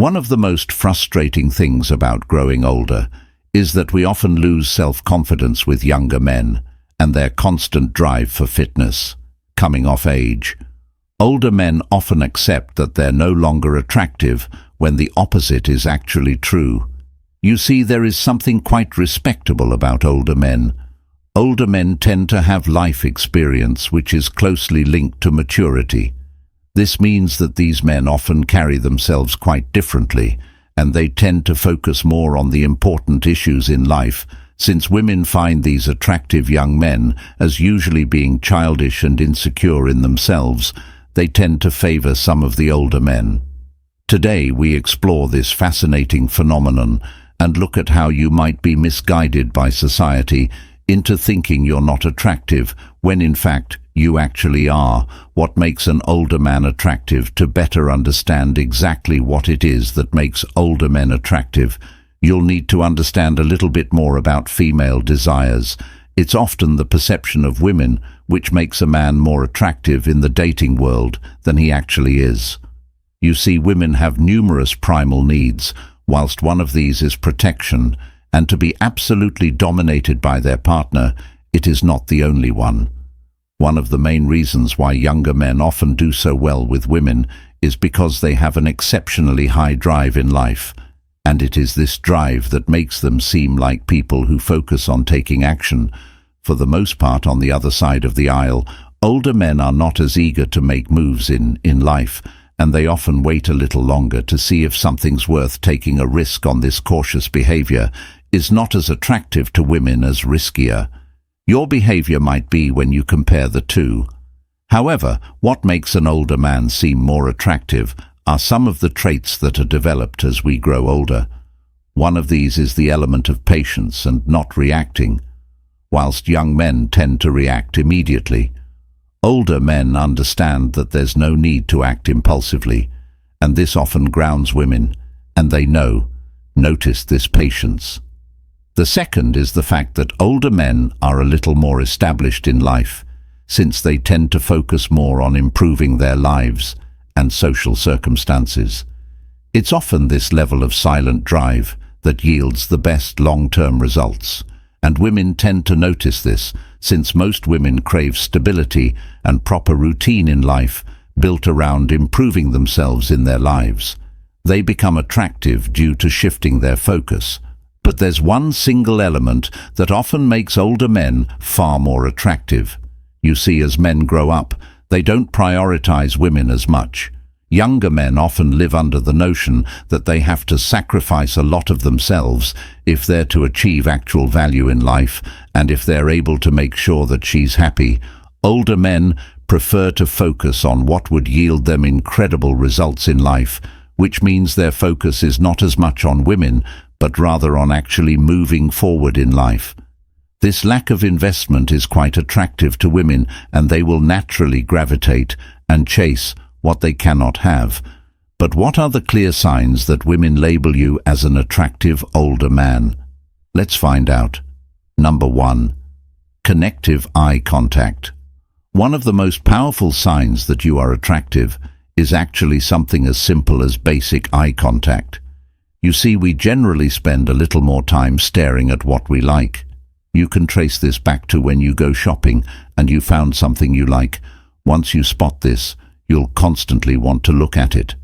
One of the most frustrating things about growing older is that we often lose self-confidence with younger men and their constant drive for fitness. Coming off age, older men often accept that they're no longer attractive when the opposite is actually true. You see, there is something quite respectable about older men. Older men tend to have life experience which is closely linked to maturity. This means that these men often carry themselves quite differently, and they tend to focus more on the important issues in life. Since women find these attractive young men as usually being childish and insecure in themselves, they tend to favor some of the older men. Today we explore this fascinating phenomenon and look at how you might be misguided by society into thinking you're not attractive when in fact you actually are. What makes an older man attractive? To better understand exactly what it is that makes older men attractive, you'll need to understand a little bit more about female desires. It's often the perception of women which makes a man more attractive in the dating world than he actually is. You see, women have numerous primal needs, whilst one of these is protection, and to be absolutely dominated by their partner, it is not the only one. One of the main reasons why younger men often do so well with women is because they have an exceptionally high drive in life, and it is this drive that makes them seem like people who focus on taking action. For the most part, on the other side of the aisle, older men are not as eager to make moves in life, and they often wait a little longer to see if something's worth taking a risk on. This cautious behavior is not as attractive to women as riskier. Your behavior might be when you compare the two. However, what makes an older man seem more attractive are some of the traits that are developed as we grow older. One of these is the element of patience and not reacting. Whilst young men tend to react immediately, older men understand that there's no need to act impulsively, and this often grounds women, and they notice this patience. The second is the fact that older men are a little more established in life, since they tend to focus more on improving their lives and social circumstances. It's often this level of silent drive that yields the best long-term results, and women tend to notice this, since most women crave stability and proper routine in life built around improving themselves in their lives. They become attractive due to shifting their focus. But there's one single element that often makes older men far more attractive. You see, as men grow up, they don't prioritize women as much. Younger men often live under the notion that they have to sacrifice a lot of themselves if they're to achieve actual value in life, and if they're able to make sure that she's happy. Older men prefer to focus on what would yield them incredible results in life, which means their focus is not as much on women, but rather on actually moving forward in life. This lack of investment is quite attractive to women, and they will naturally gravitate and chase what they cannot have. But what are the clear signs that women label you as an attractive older man? Let's find out. Number 1. Connective eye contact. One of the most powerful signs that you are attractive is actually something as simple as basic eye contact. You see, we generally spend a little more time staring at what we like. You can trace this back to when you go shopping and you found something you like. Once you spot this, you'll constantly want to look at it.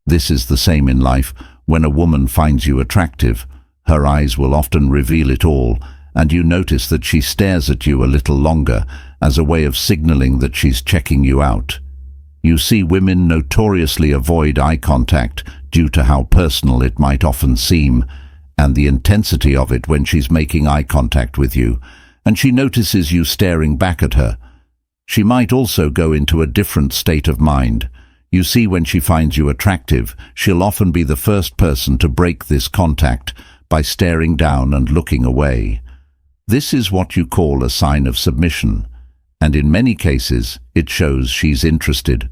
This is the same in life. When a woman finds you attractive, her eyes will often reveal it all, and you notice that she stares at you a little longer as a way of signaling that she's checking you out. You see, women notoriously avoid eye contact due to how personal it might often seem, and the intensity of it when she's making eye contact with you, and she notices you staring back at her. She might also go into a different state of mind. You see, when she finds you attractive, she'll often be the first person to break this contact by staring down and looking away. This is what you call a sign of submission, and in many cases it shows she's interested.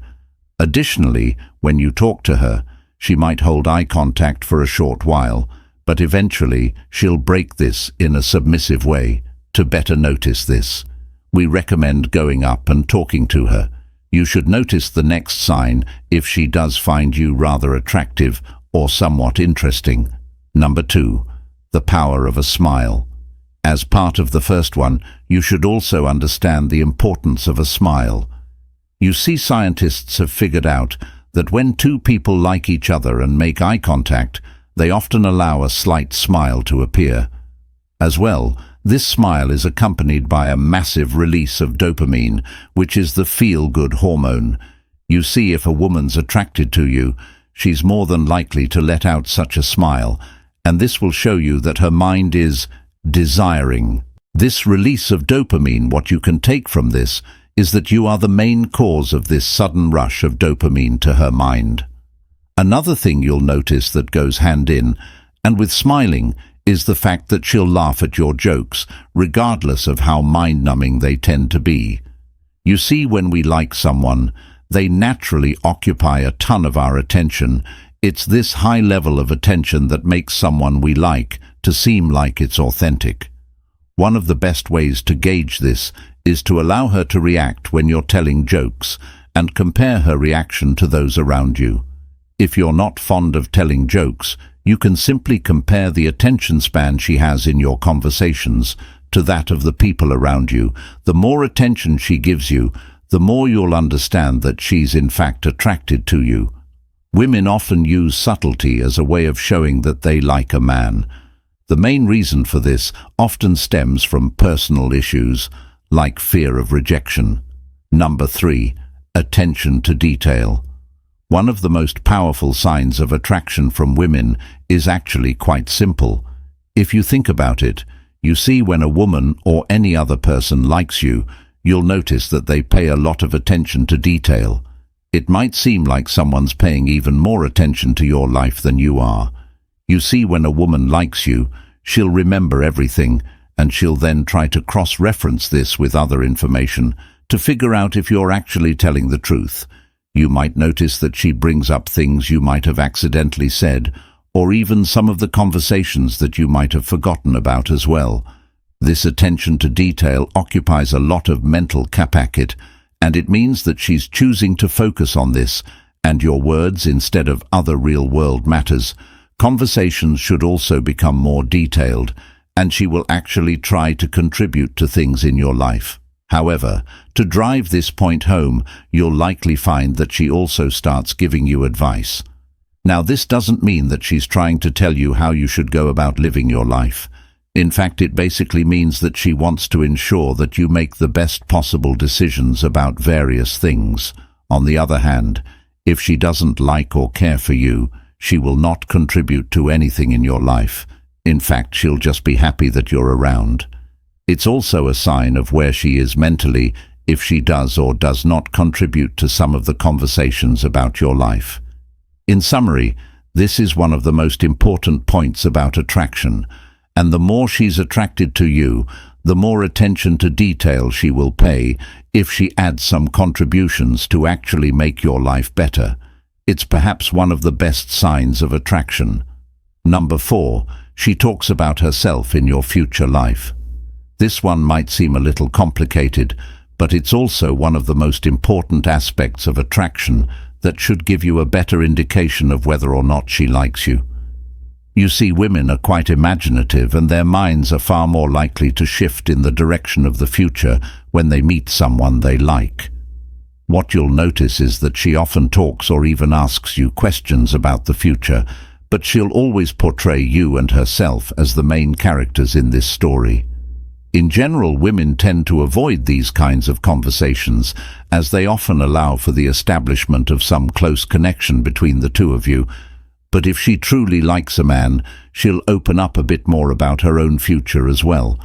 Additionally, when you talk to her, she might hold eye contact for a short while, but eventually she'll break this in a submissive way. To better notice this, we recommend going up and talking to her. You should notice the next sign. If she does find you rather attractive, or somewhat interesting. Number 2. The power of a smile. As part of the first one, you should also understand the importance of a smile. You see, scientists have figured out that when two people like each other and make eye contact, they often allow a slight smile to appear. As well, this smile is accompanied by a massive release of dopamine, which is the feel-good hormone. You see, if a woman's attracted to you, she's more than likely to let out such a smile, and this will show you that her mind is desiring. This release of dopamine, what you can take from this, is that you are the main cause of this sudden rush of dopamine to her mind. Another thing you'll notice that goes hand in, and with smiling, is the fact that she'll laugh at your jokes, regardless of how mind-numbing they tend to be. You see, when we like someone, they naturally occupy a ton of our attention. It's this high level of attention that makes someone we like to seem like it's authentic. One of the best ways to gauge this is to allow her to react when you're telling jokes and compare her reaction to those around you. If you're not fond of telling jokes, you can simply compare the attention span she has in your conversations to that of the people around you. The more attention she gives you, the more you'll understand that she's in fact attracted to you. Women often use subtlety as a way of showing that they like a man. The main reason for this often stems from personal issues, like fear of rejection. Number 3. Attention to detail. One of the most powerful signs of attraction from women is actually quite simple. If you think about it, you see, when a woman or any other person likes you, you'll notice that they pay a lot of attention to detail. It might seem like someone's paying even more attention to your life than you are. You see, when a woman likes you, she'll remember everything, and she'll then try to cross-reference this with other information to figure out if you're actually telling the truth. You might notice that she brings up things you might have accidentally said, or even some of the conversations that you might have forgotten about as well. This attention to detail occupies a lot of mental capacity, and it means that she's choosing to focus on this and your words instead of other real-world matters. Conversations should also become more detailed, and she will actually try to contribute to things in your life. However, to drive this point home, you'll likely find that she also starts giving you advice. Now, this doesn't mean that she's trying to tell you how you should go about living your life. In fact, it basically means that she wants to ensure that you make the best possible decisions about various things. On the other hand, if she doesn't like or care for you, she will not contribute to anything in your life. In fact, she'll just be happy that you're around. It's also a sign of where she is mentally if she does or does not contribute to some of the conversations about your life. In summary, this is one of the most important points about attraction, and the more she's attracted to you, the more attention to detail she will pay if she adds some contributions to actually make your life better. It's perhaps one of the best signs of attraction. Number 4, she talks about herself in your future life. This one might seem a little complicated, but it's also one of the most important aspects of attraction that should give you a better indication of whether or not she likes you. You see, women are quite imaginative, and their minds are far more likely to shift in the direction of the future when they meet someone they like. What you'll notice is that she often talks or even asks you questions about the future, but she'll always portray you and herself as the main characters in this story. In general, women tend to avoid these kinds of conversations, as they often allow for the establishment of some close connection between the two of you. But if she truly likes a man, she'll open up a bit more about her own future as well.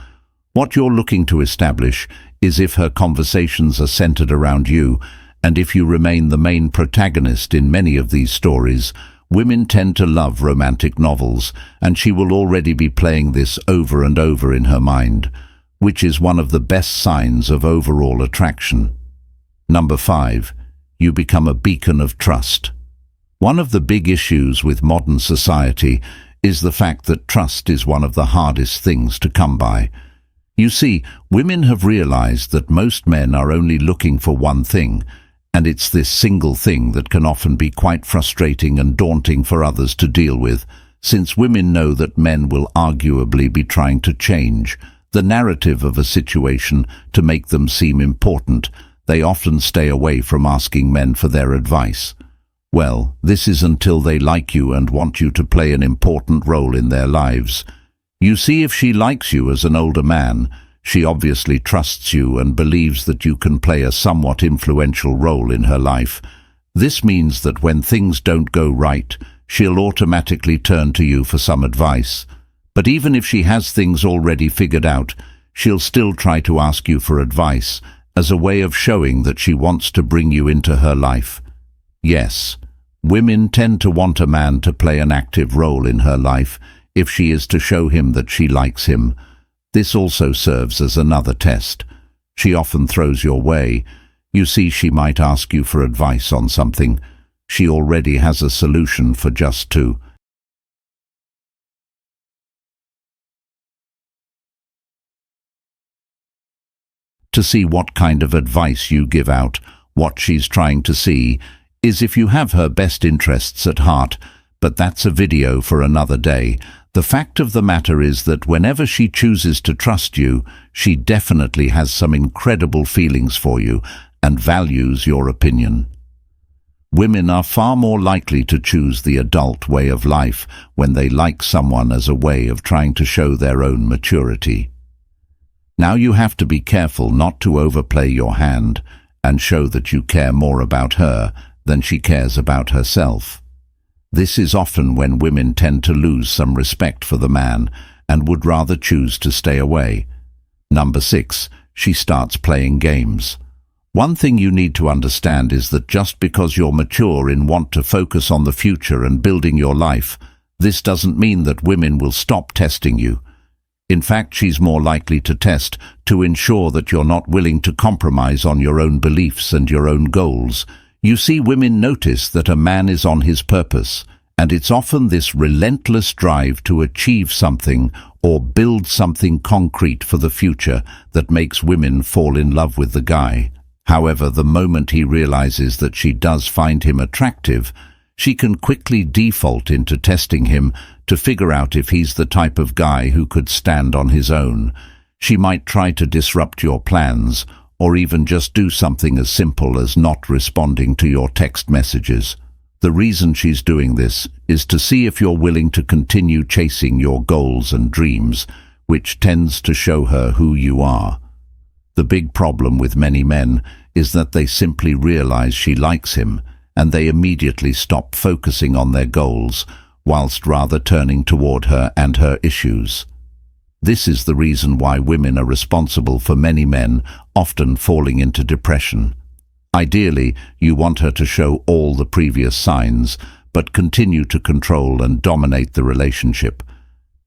What you're looking to establish is if her conversations are centered around you, and if you remain the main protagonist in many of these stories. Women tend to love romantic novels, and she will already be playing this over and over in her mind, which is one of the best signs of overall attraction. Number 5, you become a beacon of trust. One of the big issues with modern society is the fact that trust is one of the hardest things to come by. You see, women have realized that most men are only looking for one thing, And it's this single thing that can often be quite frustrating and daunting for others to deal with, since women know that men will arguably be trying to change the narrative of a situation to make them seem important. They often stay away from asking men for their advice. Well, this is until they like you and want you to play an important role in their lives. You see, if she likes you as an older man, she obviously trusts you and believes that you can play a somewhat influential role in her life. This means that when things don't go right, she'll automatically turn to you for some advice. But even if she has things already figured out, she'll still try to ask you for advice as a way of showing that she wants to bring you into her life. Yes, women tend to want a man to play an active role in her life if she is to show him that she likes him. This also serves as another test. She often throws your way. You see, she might ask you for advice on something. She already has a solution for just to see what kind of advice you give out. What she's trying to see is if you have her best interests at heart, but that's a video for another day. The fact of the matter is that whenever she chooses to trust you, she definitely has some incredible feelings for you and values your opinion. Women are far more likely to choose the adult way of life when they like someone as a way of trying to show their own maturity. Now you have to be careful not to overplay your hand and show that you care more about her than she cares about herself. This is often when women tend to lose some respect for the man and would rather choose to stay away. Number 6, she starts playing games. One thing you need to understand is that just because you're mature in want to focus on the future and building your life, this doesn't mean that women will stop testing you. In fact, she's more likely to test to ensure that you're not willing to compromise on your own beliefs and your own goals. You see, women notice that a man is on his purpose, and it's often this relentless drive to achieve something or build something concrete for the future that makes women fall in love with the guy. However, the moment he realizes that she does find him attractive, she can quickly default into testing him to figure out if he's the type of guy who could stand on his own. She might try to disrupt your plans, or even just do something as simple as not responding to your text messages. The reason she's doing this is to see if you're willing to continue chasing your goals and dreams, which tends to show her who you are. The big problem with many men is that they simply realize she likes him, and they immediately stop focusing on their goals, whilst rather turning toward her and her issues. This is the reason why women are responsible for many men often falling into depression. Ideally, you want her to show all the previous signs, but continue to control and dominate the relationship.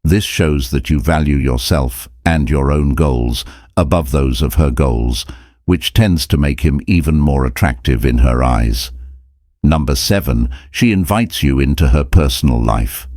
This shows that you value yourself and your own goals above those of her goals, which tends to make him even more attractive in her eyes. Number 7, she invites you into her personal life.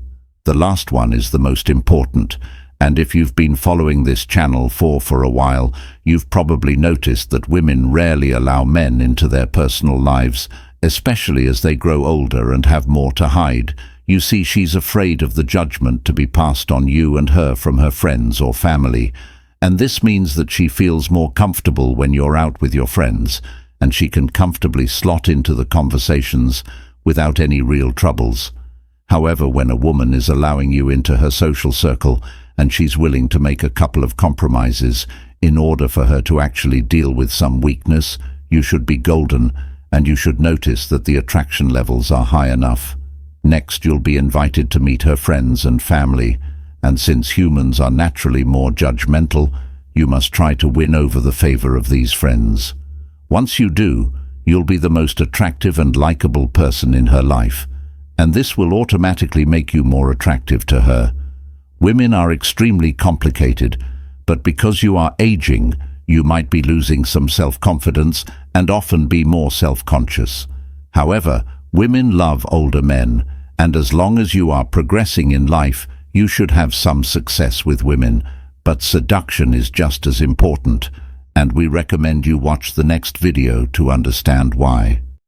The last one is the most important, and if you've been following this channel for a while, you've probably noticed that women rarely allow men into their personal lives, especially as they grow older and have more to hide. You see, she's afraid of the judgment to be passed on you and her from her friends or family, and this means that she feels more comfortable when you're out with your friends, and she can comfortably slot into the conversations without any real troubles. However, when a woman is allowing you into her social circle and she's willing to make a couple of compromises in order for her to actually deal with some weakness, you should be golden, and you should notice that the attraction levels are high enough. Next, you'll be invited to meet her friends and family, and since humans are naturally more judgmental, you must try to win over the favor of these friends. Once you do, you'll be the most attractive and likable person in her life, and this will automatically make you more attractive to her. Women are extremely complicated, but because you are aging, you might be losing some self-confidence and often be more self-conscious. However, women love older men, and as long as you are progressing in life, you should have some success with women, but seduction is just as important, and we recommend you watch the next video to understand why.